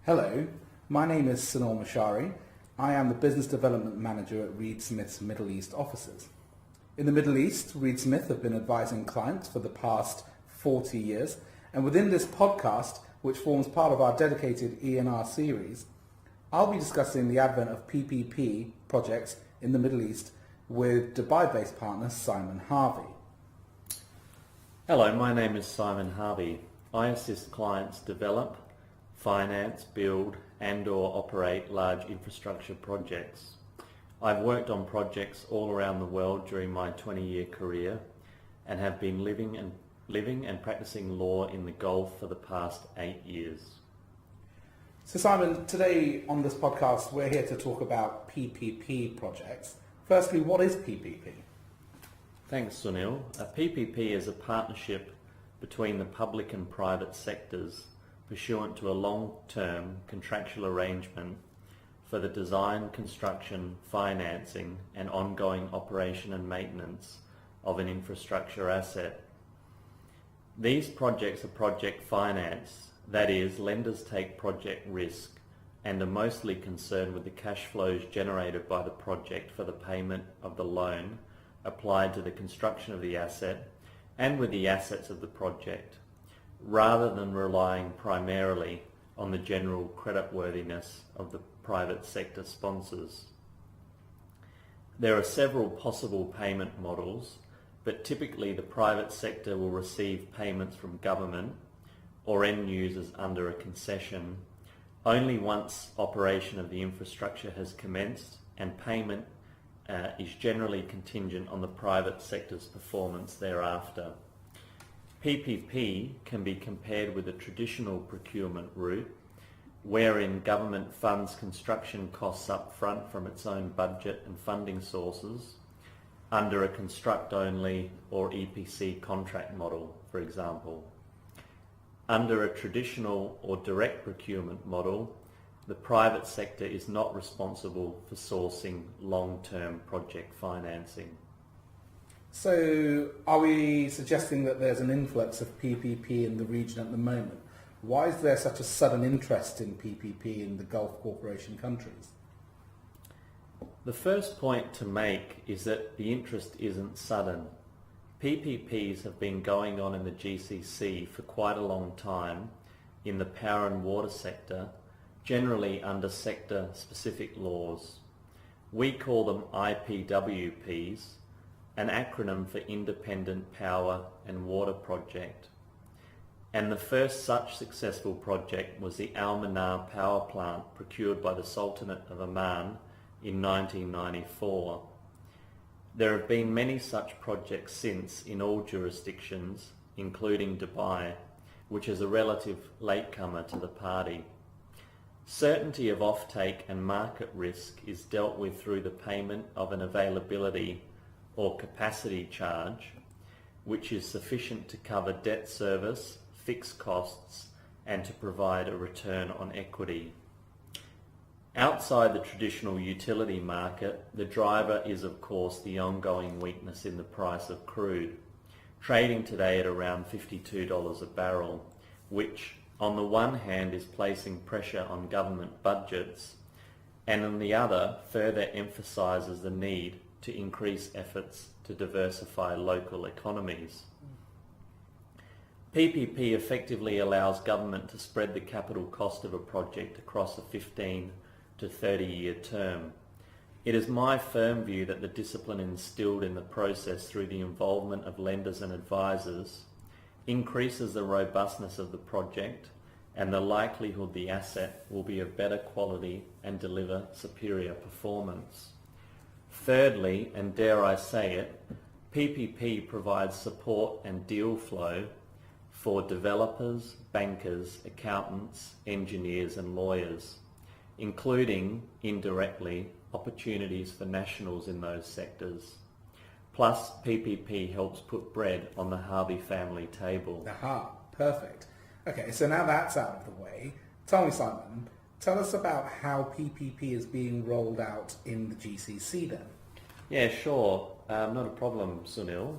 Hello, my name is Sunil Mashari. I am the Business Development Manager at Reed Smith's Middle East offices. In the Middle East, Reed Smith have been advising clients for the past 40 years, and within this podcast, which forms part of our dedicated E&R series, I'll be discussing the advent of PPP projects in the Middle East with Dubai-based partner Simon Harvey. Hello, my name is Simon Harvey. I assist clients develop, finance, build and/or operate large infrastructure projects. I've worked on projects all around the world during my 20-year career and have been living and practicing law in the Gulf for the past 8 years. So Simon, today on this podcast we're here to talk about PPP projects. Firstly, what is PPP? Thanks, Sunil. A PPP is a partnership between the public and private sectors pursuant to a long-term contractual arrangement for the design, construction, financing and ongoing operation and maintenance of an infrastructure asset. These projects are project finance, that is, lenders take project risk and are mostly concerned with the cash flows generated by the project for the payment of the loan applied to the construction of the asset and with the assets of the project, rather than relying primarily on the general creditworthiness of the private sector sponsors. There are several possible payment models, but typically the private sector will receive payments from government or end users under a concession only once operation of the infrastructure has commenced, and payment is generally contingent on the private sector's performance thereafter. PPP can be compared with a traditional procurement route wherein government funds construction costs up front from its own budget and funding sources under a construct-only or EPC contract model, for example. Under a traditional or direct procurement model, the private sector is not responsible for sourcing long-term project financing. So are we suggesting that there's an influx of PPP in the region at the moment? Why is there such a sudden interest in PPP in the Gulf Cooperation countries? The first point to make is that the interest isn't sudden. PPPs have been going on in the GCC for quite a long time in the power and water sector, generally under sector-specific laws. We call them IPWPs, an acronym for Independent Power and Water Project. And the first such successful project was the Al Manar power plant procured by the Sultanate of Oman in 1994. There have been many such projects since in all jurisdictions, including Dubai, which is a relative latecomer to the party. Certainty of offtake and market risk is dealt with through the payment of an availability or capacity charge, which is sufficient to cover debt service, fixed costs, and to provide a return on equity. Outside the traditional utility market, the driver is of course the ongoing weakness in the price of crude, trading today at around $52 a barrel, which on the one hand is placing pressure on government budgets, and on the other further emphasises the need to increase efforts to diversify local economies. PPP effectively allows government to spread the capital cost of a project across a 15 to 30-year term. It is my firm view that the discipline instilled in the process through the involvement of lenders and advisors increases the robustness of the project and the likelihood the asset will be of better quality and deliver superior performance. Thirdly, and dare I say it, PPP provides support and deal flow for developers, bankers, accountants, engineers and lawyers, including, indirectly, opportunities for nationals in those sectors. Plus, PPP helps put bread on the Harvey family table. Aha, perfect. Okay, so now that's out of the way. Tell me, Simon, tell us about how PPP is being rolled out in the GCC then. Yeah, sure. Not a problem, Sunil.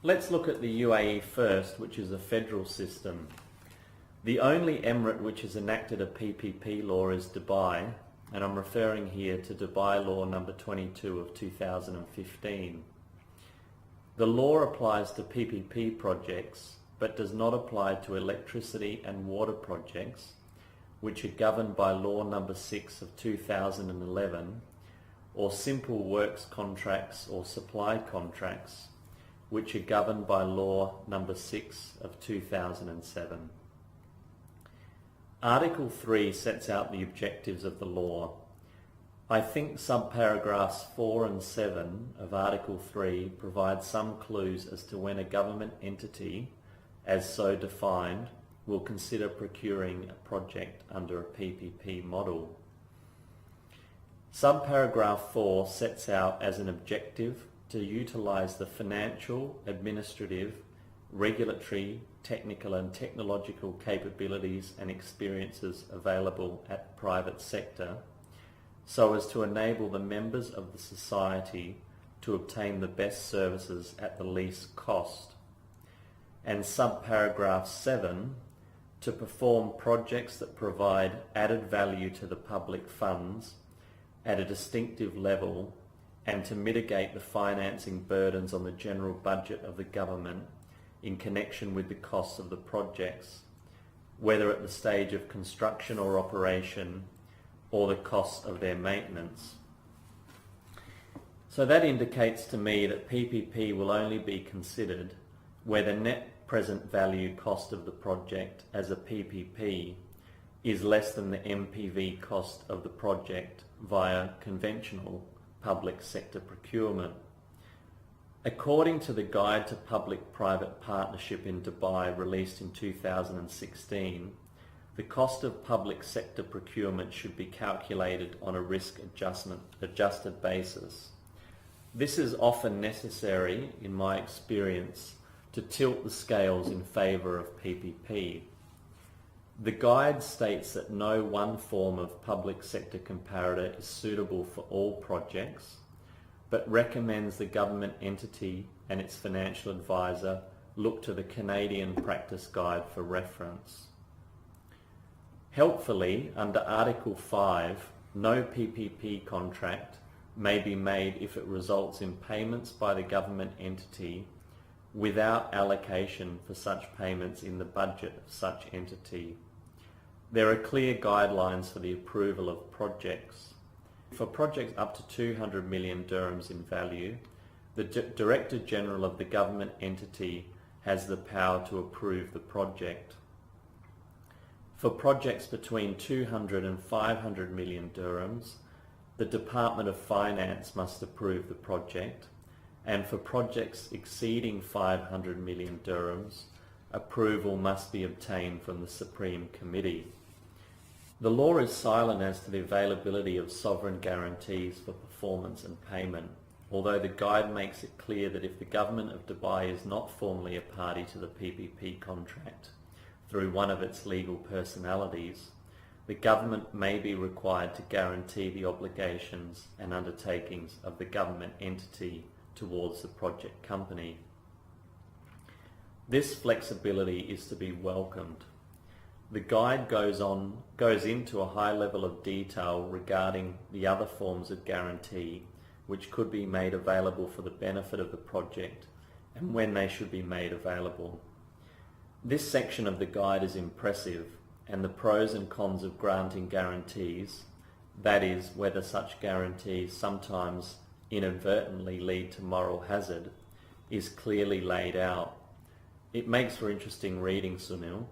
Let's look at the UAE first, which is a federal system. The only emirate which has enacted a PPP law is Dubai, and I'm referring here to Dubai Law number 22 of 2015. The law applies to PPP projects but does not apply to electricity and water projects which are governed by Law number 6 of 2011, or simple works contracts or supply contracts which are governed by Law number 6 of 2007. Article 3 sets out the objectives of the law. I think subparagraphs 4 and 7 of Article 3 provide some clues as to when a government entity, as so defined, will consider procuring a project under a PPP model. Subparagraph 4 sets out as an objective to utilise the financial, administrative, regulatory, technical and technological capabilities and experiences available at the private sector so as to enable the members of the society to obtain the best services at the least cost. And subparagraph 7, to perform projects that provide added value to the public funds at a distinctive level and to mitigate the financing burdens on the general budget of the government in connection with the costs of the projects, whether at the stage of construction or operation or the cost of their maintenance. So that indicates to me that PPP will only be considered where the net present value cost of the project as a PPP is less than the MPV cost of the project via conventional public sector procurement. According to the Guide to Public-Private Partnership in Dubai released in 2016, the cost of public sector procurement should be calculated on a risk-adjusted basis. This is often necessary, in my experience, to tilt the scales in favour of PPP. The guide states that no one form of public sector comparator is suitable for all projects, but recommends the government entity and its financial advisor look to the Canadian practice guide for reference. Helpfully, under Article 5, no PPP contract may be made if it results in payments by the government entity without allocation for such payments in the budget of such entity. There are clear guidelines for the approval of projects. For projects up to 200 million dirhams in value, the Director General of the government entity has the power to approve the project. For projects between 200 and 500 million dirhams, the Department of Finance must approve the project, and for projects exceeding 500 million dirhams, approval must be obtained from the Supreme Committee. The law is silent as to the availability of sovereign guarantees for performance and payment, although the guide makes it clear that if the government of Dubai is not formally a party to the PPP contract through one of its legal personalities, the government may be required to guarantee the obligations and undertakings of the government entity towards the project company. This flexibility is to be welcomed. The guide goes into a high level of detail regarding the other forms of guarantee which could be made available for the benefit of the project and when they should be made available. This section of the guide is impressive, and the pros and cons of granting guarantees, that is, whether such guarantees sometimes inadvertently lead to moral hazard, is clearly laid out. It makes for interesting reading, Sunil.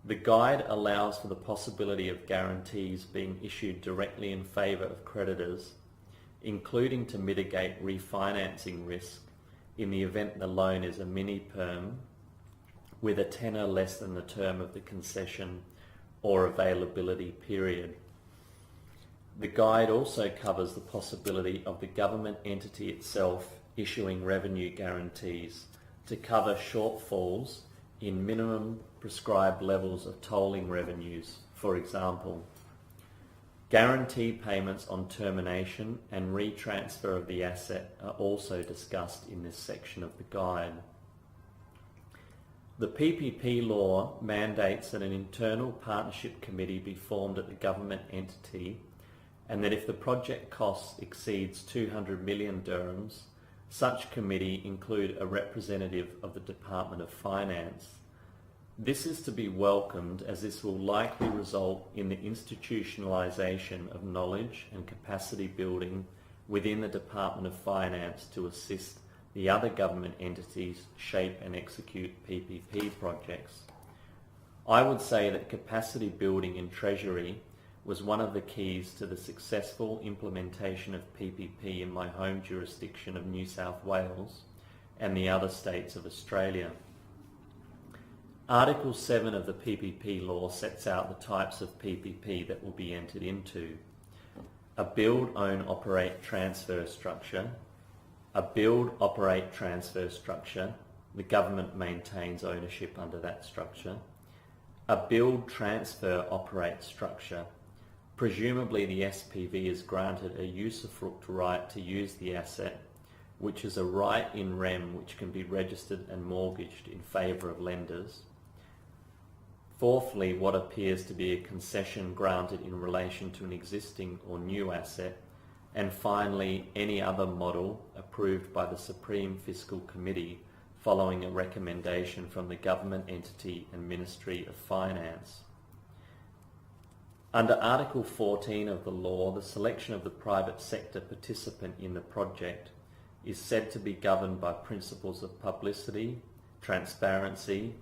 The guide allows for the possibility of guarantees being issued directly in favour of creditors, including to mitigate refinancing risk in the event the loan is a mini-perm with a tenor less than the term of the concession or availability period. The guide also covers the possibility of the government entity itself issuing revenue guarantees to cover shortfalls in minimum prescribed levels of tolling revenues, for example. Guarantee payments on termination and retransfer of the asset are also discussed in this section of the guide. The PPP law mandates that an internal partnership committee be formed at the government entity, and that if the project cost exceeds 200 million dirhams, such committee include a representative of the Department of Finance. This is to be welcomed, as this will likely result in the institutionalisation of knowledge and capacity building within the Department of Finance to assist the other government entities shape and execute PPP projects. I would say that capacity building in Treasury was one of the keys to the successful implementation of PPP in my home jurisdiction of New South Wales and the other states of Australia. Article 7 of the PPP law sets out the types of PPP that will be entered into. A build, own, operate, transfer structure. A build, operate, transfer structure. The government maintains ownership under that structure. A build, transfer, operate structure. Presumably the SPV is granted a usufruct right to use the asset, which is a right in rem which can be registered and mortgaged in favour of lenders. Fourthly, what appears to be a concession granted in relation to an existing or new asset. And finally, any other model approved by the Supreme Fiscal Committee following a recommendation from the government entity and Ministry of Finance. Under Article 14 of the law, the selection of the private sector participant in the project is said to be governed by principles of publicity, transparency,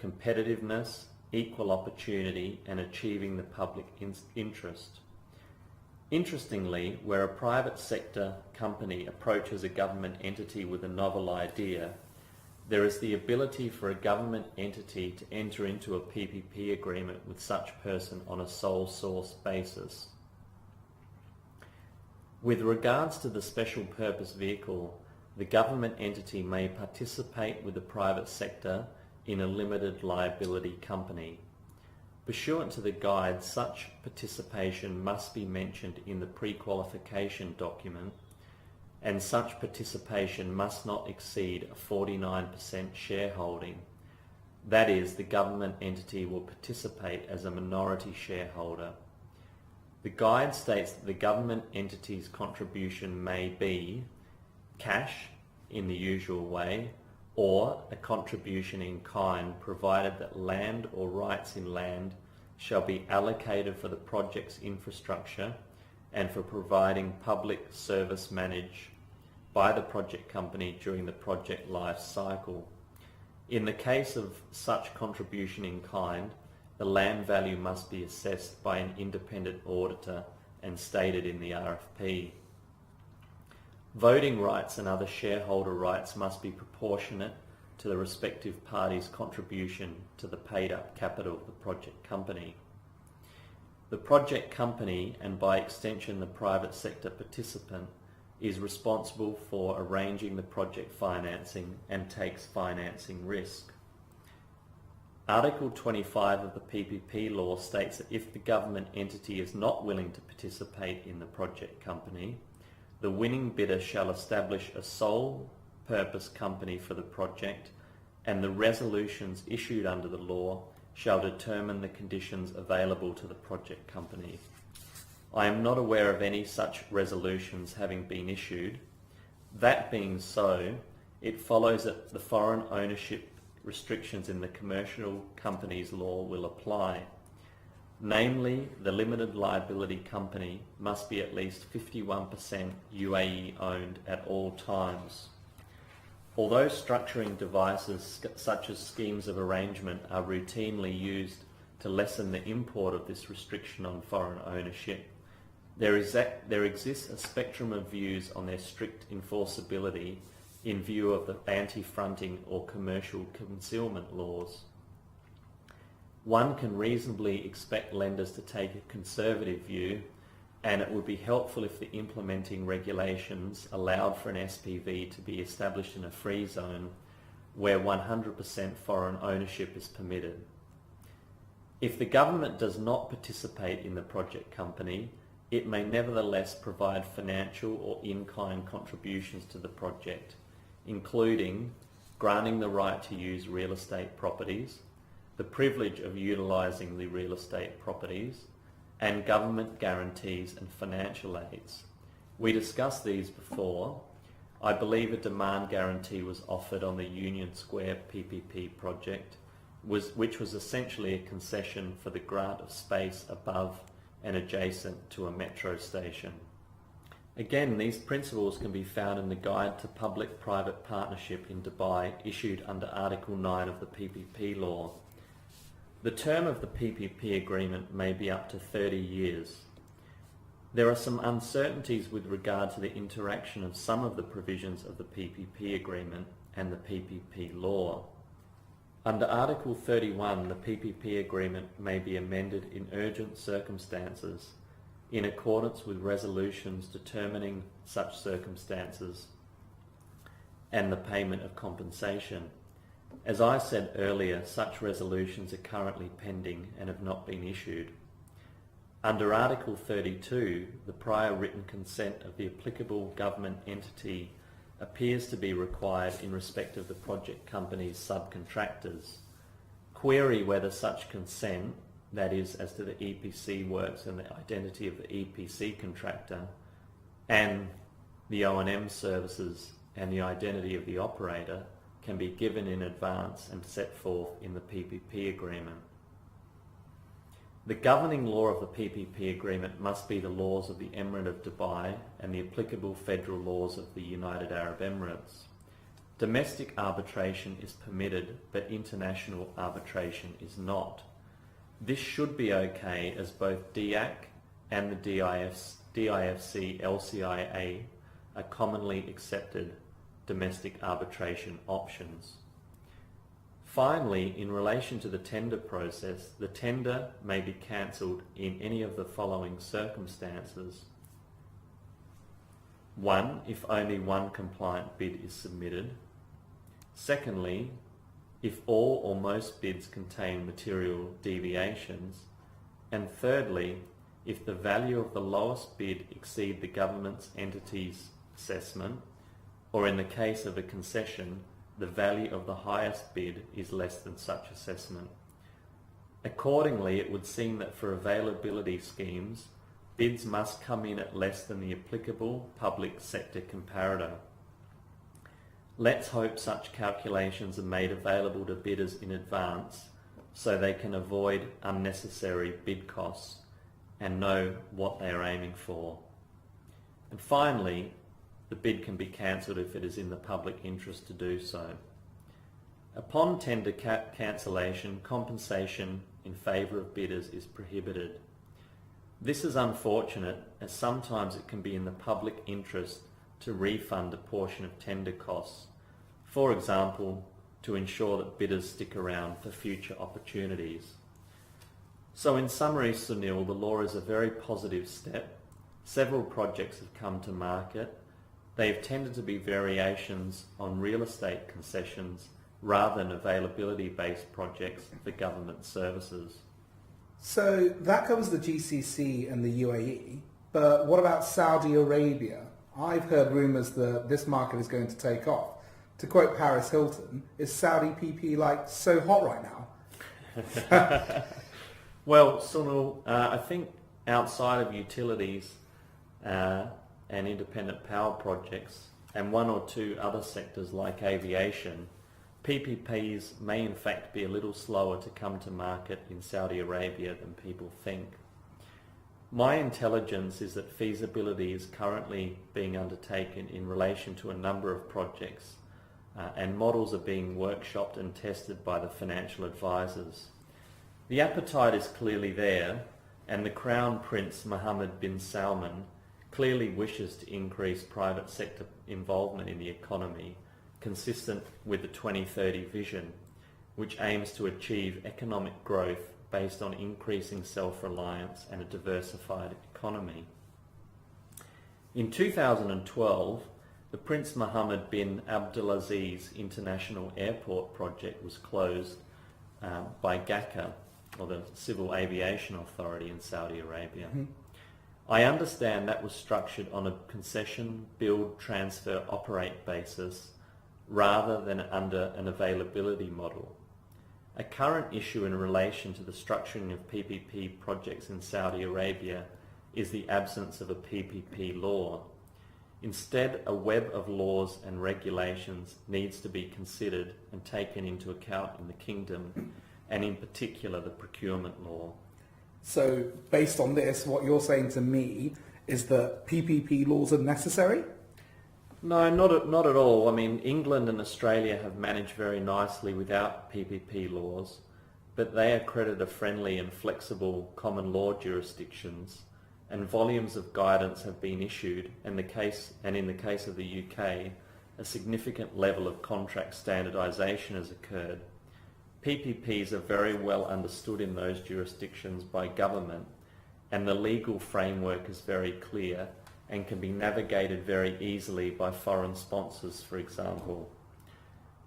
competitiveness, equal opportunity, and achieving the public interest. Interestingly, where a private sector company approaches a government entity with a novel idea, there is the ability for a government entity to enter into a PPP agreement with such person on a sole source basis. With regards to the special purpose vehicle, the government entity may participate with the private sector in a limited liability company. Pursuant to the guide, such participation must be mentioned in the pre-qualification document, and such participation must not exceed a 49% shareholding. That is, the government entity will participate as a minority shareholder. The guide states that the government entity's contribution may be cash in the usual way, or a contribution in kind, provided that land or rights in land shall be allocated for the project's infrastructure and for providing public service managed by the project company during the project life cycle. In the case of such contribution in kind, the land value must be assessed by an independent auditor and stated in the RFP. Voting rights and other shareholder rights must be proportionate to the respective parties' contribution to the paid-up capital of the project company. The project company, and by extension the private sector participant, is responsible for arranging the project financing and takes financing risk. Article 25 of the PPP law states that if the government entity is not willing to participate in the project company, the winning bidder shall establish a sole purpose company for the project, and the resolutions issued under the law shall determine the conditions available to the project company. I am not aware of any such resolutions having been issued. That being so, it follows that the foreign ownership restrictions in the commercial companies law will apply. Namely, the limited liability company must be at least 51% UAE owned at all times. Although structuring devices such as schemes of arrangement are routinely used to lessen the import of this restriction on foreign ownership, there exists a spectrum of views on their strict enforceability in view of the anti-fronting or commercial concealment laws. One can reasonably expect lenders to take a conservative view, and it would be helpful if the implementing regulations allowed for an SPV to be established in a free zone where 100% foreign ownership is permitted. If the government does not participate in the project company, it may nevertheless provide financial or in-kind contributions to the project, including granting the right to use real estate properties, the privilege of utilising the real estate properties, and government guarantees and financial aids. We discussed these before. I believe a demand guarantee was offered on the Union Square PPP project, which was essentially a concession for the grant of space above and adjacent to a metro station. Again, these principles can be found in the Guide to Public-Private Partnership in Dubai, issued under Article 9 of the PPP law. The term of the PPP agreement may be up to 30 years. There are some uncertainties with regard to the interaction of some of the provisions of the PPP agreement and the PPP law. Under Article 31, the PPP agreement may be amended in urgent circumstances in accordance with resolutions determining such circumstances and the payment of compensation. As I said earlier, such resolutions are currently pending and have not been issued. Under Article 32, the prior written consent of the applicable government entity appears to be required in respect of the project company's subcontractors. Query whether such consent, that is, as to the EPC works and the identity of the EPC contractor, and the O&M services and the identity of the operator, can be given in advance and set forth in the PPP agreement. The governing law of the PPP agreement must be the laws of the Emirate of Dubai and the applicable federal laws of the United Arab Emirates. Domestic arbitration is permitted, but international arbitration is not. This should be okay, as both DAC and the DIFC LCIA are commonly accepted domestic arbitration options. Finally, in relation to the tender process, the tender may be cancelled in any of the following circumstances. 1. If only one compliant bid is submitted. Secondly, if all or most bids contain material deviations. And thirdly, if the value of the lowest bid exceed the government's entity's assessment, or in the case of a concession, the value of the highest bid is less than such assessment. Accordingly, it would seem that for availability schemes, bids must come in at less than the applicable public sector comparator. Let's hope such calculations are made available to bidders in advance so they can avoid unnecessary bid costs and know what they are aiming for. And finally, the bid can be cancelled if it is in the public interest to do so. Upon tender cancellation, compensation in favour of bidders is prohibited. This is unfortunate, as sometimes it can be in the public interest to refund a portion of tender costs, for example, to ensure that bidders stick around for future opportunities. So in summary, Sunil, the law is a very positive step. Several projects have come to market. They have tended to be variations on real estate concessions rather than availability-based projects for government services. So that covers the GCC and the UAE, but what about Saudi Arabia? I've heard rumours that this market is going to take off. To quote Paris Hilton, is Saudi PP like so hot right now? Well, Sunil, I think outside of utilities and independent power projects and one or two other sectors like aviation, PPPs may in fact be a little slower to come to market in Saudi Arabia than people think. My intelligence is that feasibility is currently being undertaken in relation to a number of projects, and models are being workshopped and tested by the financial advisors. The appetite is clearly there, and the Crown Prince Mohammed bin Salman clearly wishes to increase private sector involvement in the economy, consistent with the 2030 vision, which aims to achieve economic growth based on increasing self-reliance and a diversified economy. In 2012, the Prince Mohammed bin Abdulaziz International Airport project was closed by GACA, or the Civil Aviation Authority in Saudi Arabia. Mm-hmm. I understand that was structured on a concession, build, transfer, operate basis rather than under an availability model. A current issue in relation to the structuring of PPP projects in Saudi Arabia is the absence of a PPP law. Instead, a web of laws and regulations needs to be considered and taken into account in the kingdom, and in particular the procurement law. So based on this, what you're saying to me is that PPP laws are necessary? No, not at all. I mean, England and Australia have managed very nicely without PPP laws, but they are creditor-friendly and flexible common law jurisdictions, and volumes of guidance have been issued, and in the case of the UK, a significant level of contract standardisation has occurred. PPPs are very well understood in those jurisdictions by government, and the legal framework is very clear and can be navigated very easily by foreign sponsors, for example.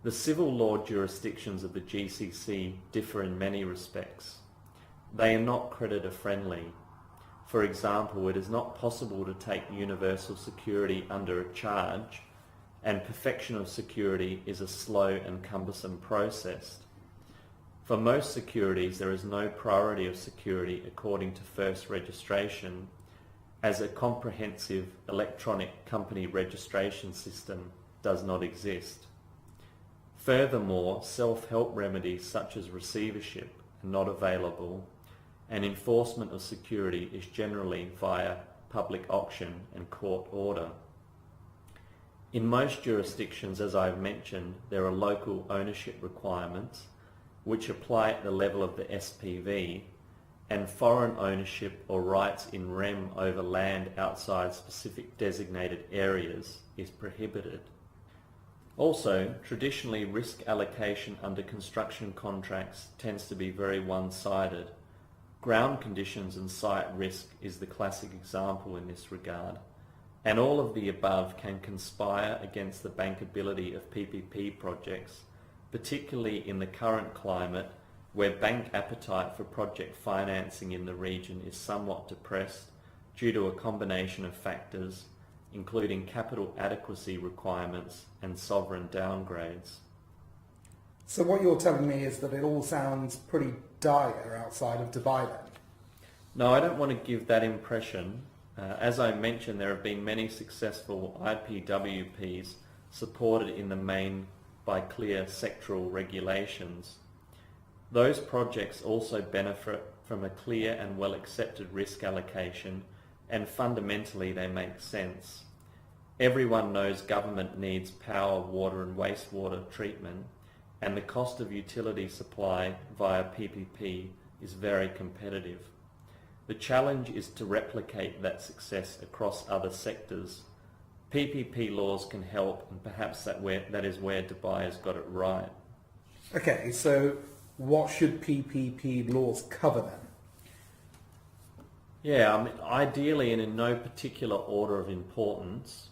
The civil law jurisdictions of the GCC differ in many respects. They are not creditor-friendly. For example, it is not possible to take universal security under a charge, and perfection of security is a slow and cumbersome process. For most securities, there is no priority of security according to first registration, as a comprehensive electronic company registration system does not exist. Furthermore, self-help remedies such as receivership are not available, and enforcement of security is generally via public auction and court order. In most jurisdictions, as I've mentioned, there are local ownership requirements which apply at the level of the SPV, and foreign ownership or rights in rem over land outside specific designated areas is prohibited. Also, traditionally risk allocation under construction contracts tends to be very one-sided. Ground conditions and site risk is the classic example in this regard, and all of the above can conspire against the bankability of PPP projects, particularly in the current climate where bank appetite for project financing in the region is somewhat depressed due to a combination of factors, including capital adequacy requirements and sovereign downgrades. So what you're telling me is that it all sounds pretty dire outside of Dubai then? No, I don't want to give that impression. As I mentioned, there have been many successful IPWPs supported in the main by clear sectoral regulations. Those projects also benefit from a clear and well-accepted risk allocation, and fundamentally they make sense. Everyone knows government needs power, water and wastewater treatment, and the cost of utility supply via PPP is very competitive. The challenge is to replicate that success across other sectors. PPP laws can help, and perhaps that is where Dubai has got it right. Okay, so what should PPP laws cover then? Yeah, I mean, ideally and in no particular order of importance,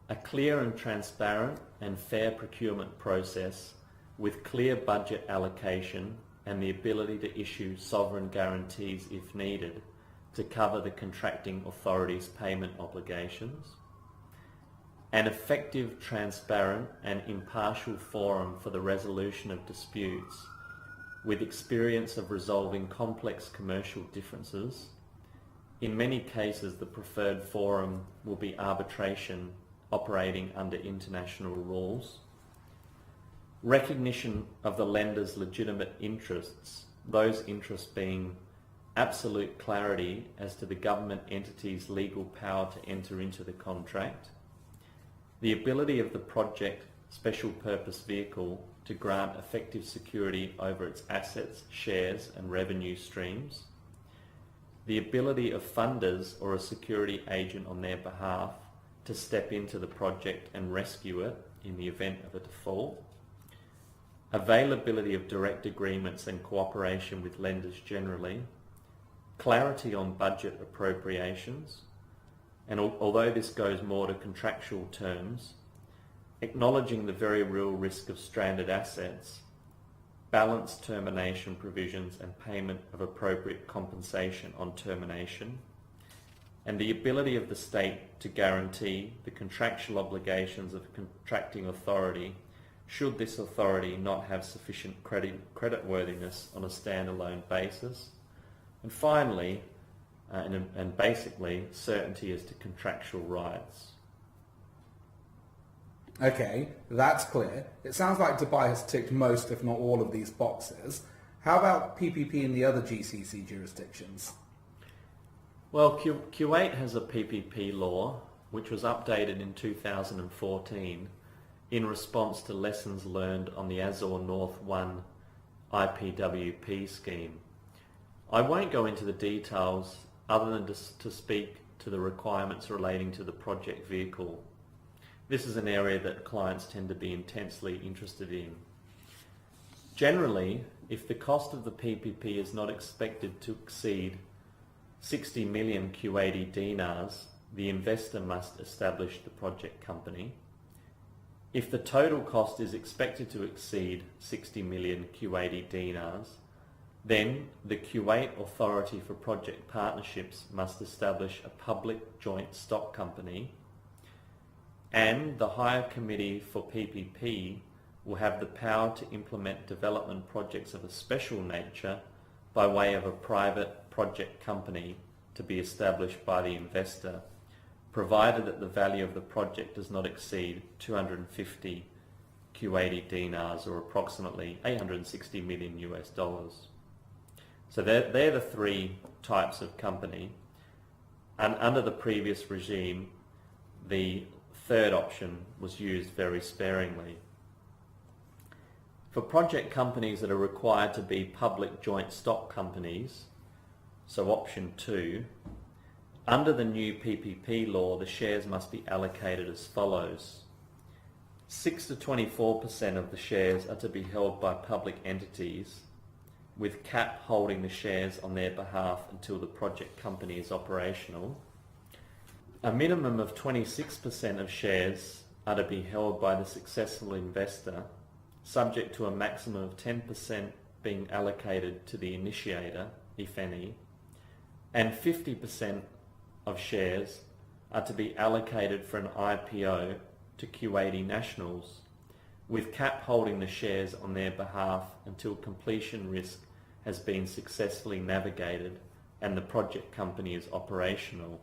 a clear and transparent and fair procurement process with clear budget allocation and the ability to issue sovereign guarantees if needed to cover the contracting authority's payment obligations. An effective, transparent and impartial forum for the resolution of disputes with experience of resolving complex commercial differences. In many cases, the preferred forum will be arbitration operating under international rules. Recognition of the lender's legitimate interests, those interests being absolute clarity as to the government entity's legal power to enter into the contract, the ability of the project special purpose vehicle to grant effective security over its assets, shares and revenue streams, the ability of funders or a security agent on their behalf to step into the project and rescue it in the event of a default, availability of direct agreements and cooperation with lenders generally, clarity on budget appropriations, and although this goes more to contractual terms, acknowledging the very real risk of stranded assets, balanced termination provisions and payment of appropriate compensation on termination, and the ability of the state to guarantee the contractual obligations of a contracting authority should this authority not have sufficient creditworthiness on a standalone basis. And finally, and basically, certainty as to contractual rights. Okay, that's clear. It sounds like Dubai has ticked most, if not all, of these boxes. How about PPP in the other GCC jurisdictions? Well, Kuwait has a PPP law which was updated in 2014 in response to lessons learned on the Azor North 1 IPWP scheme. I won't go into the details other than to speak to the requirements relating to the project vehicle. This is an area that clients tend to be intensely interested in. Generally, if the cost of the PPP is not expected to exceed 60 million Kuwaiti dinars, the investor must establish the project company. If the total cost is expected to exceed 60 million Kuwaiti dinars, then the Kuwait Authority for Project Partnerships must establish a public joint stock company, and the Higher Committee for PPP will have the power to implement development projects of a special nature by way of a private project company to be established by the investor, provided that the value of the project does not exceed 250 Kuwaiti dinars, or approximately 860 million US dollars. So they're the three types of company, and under the previous regime the third option was used very sparingly. For project companies that are required to be public joint stock companies, so option 2, under the new PPP law the shares must be allocated as follows. 6 to 24% of the shares are to be held by public entities, with CAP holding the shares on their behalf until the project company is operational. A minimum of 26% of shares are to be held by the successful investor, subject to a maximum of 10% being allocated to the initiator, if any, and 50% of shares are to be allocated for an IPO to Kuwaiti nationals, with CAP holding the shares on their behalf until completion risk has been successfully navigated and the project company is operational.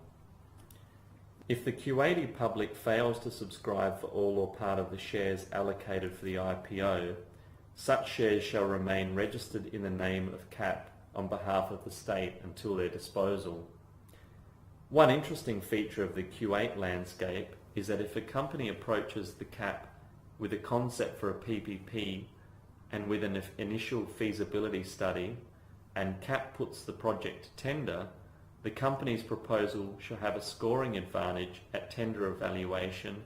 If the Kuwaiti public fails to subscribe for all or part of the shares allocated for the IPO, such shares shall remain registered in the name of CAP on behalf of the state until their disposal. One interesting feature of the Kuwait landscape is that if a company approaches the CAP with a concept for a PPP and with an initial feasibility study, and CAP puts the project to tender, the company's proposal shall have a scoring advantage at tender evaluation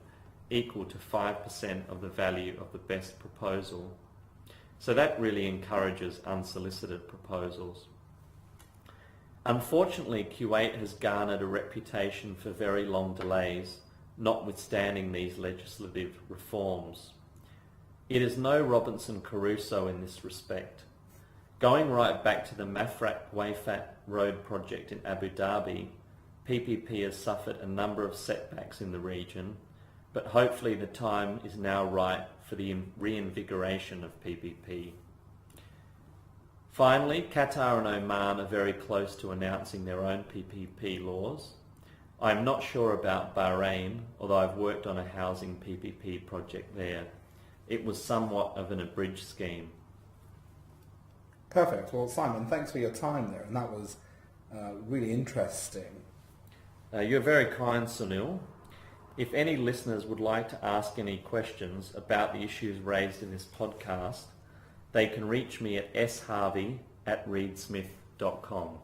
equal to 5% of the value of the best proposal. So that really encourages unsolicited proposals. Unfortunately, Kuwait has garnered a reputation for very long delays, notwithstanding these legislative reforms. It is no Robinson Crusoe in this respect. Going right back to the Mafraq-Wayfat road project in Abu Dhabi, PPP has suffered a number of setbacks in the region, but hopefully the time is now right for the reinvigoration of PPP. Finally, Qatar and Oman are very close to announcing their own PPP laws. I'm not sure about Bahrain, although I've worked on a housing PPP project there. It was somewhat of an abridged scheme. Perfect. Well, Simon, thanks for your time there, and that was really interesting. You're very kind, Sunil. If any listeners would like to ask any questions about the issues raised in this podcast, they can reach me at sharvey@reedsmith.com.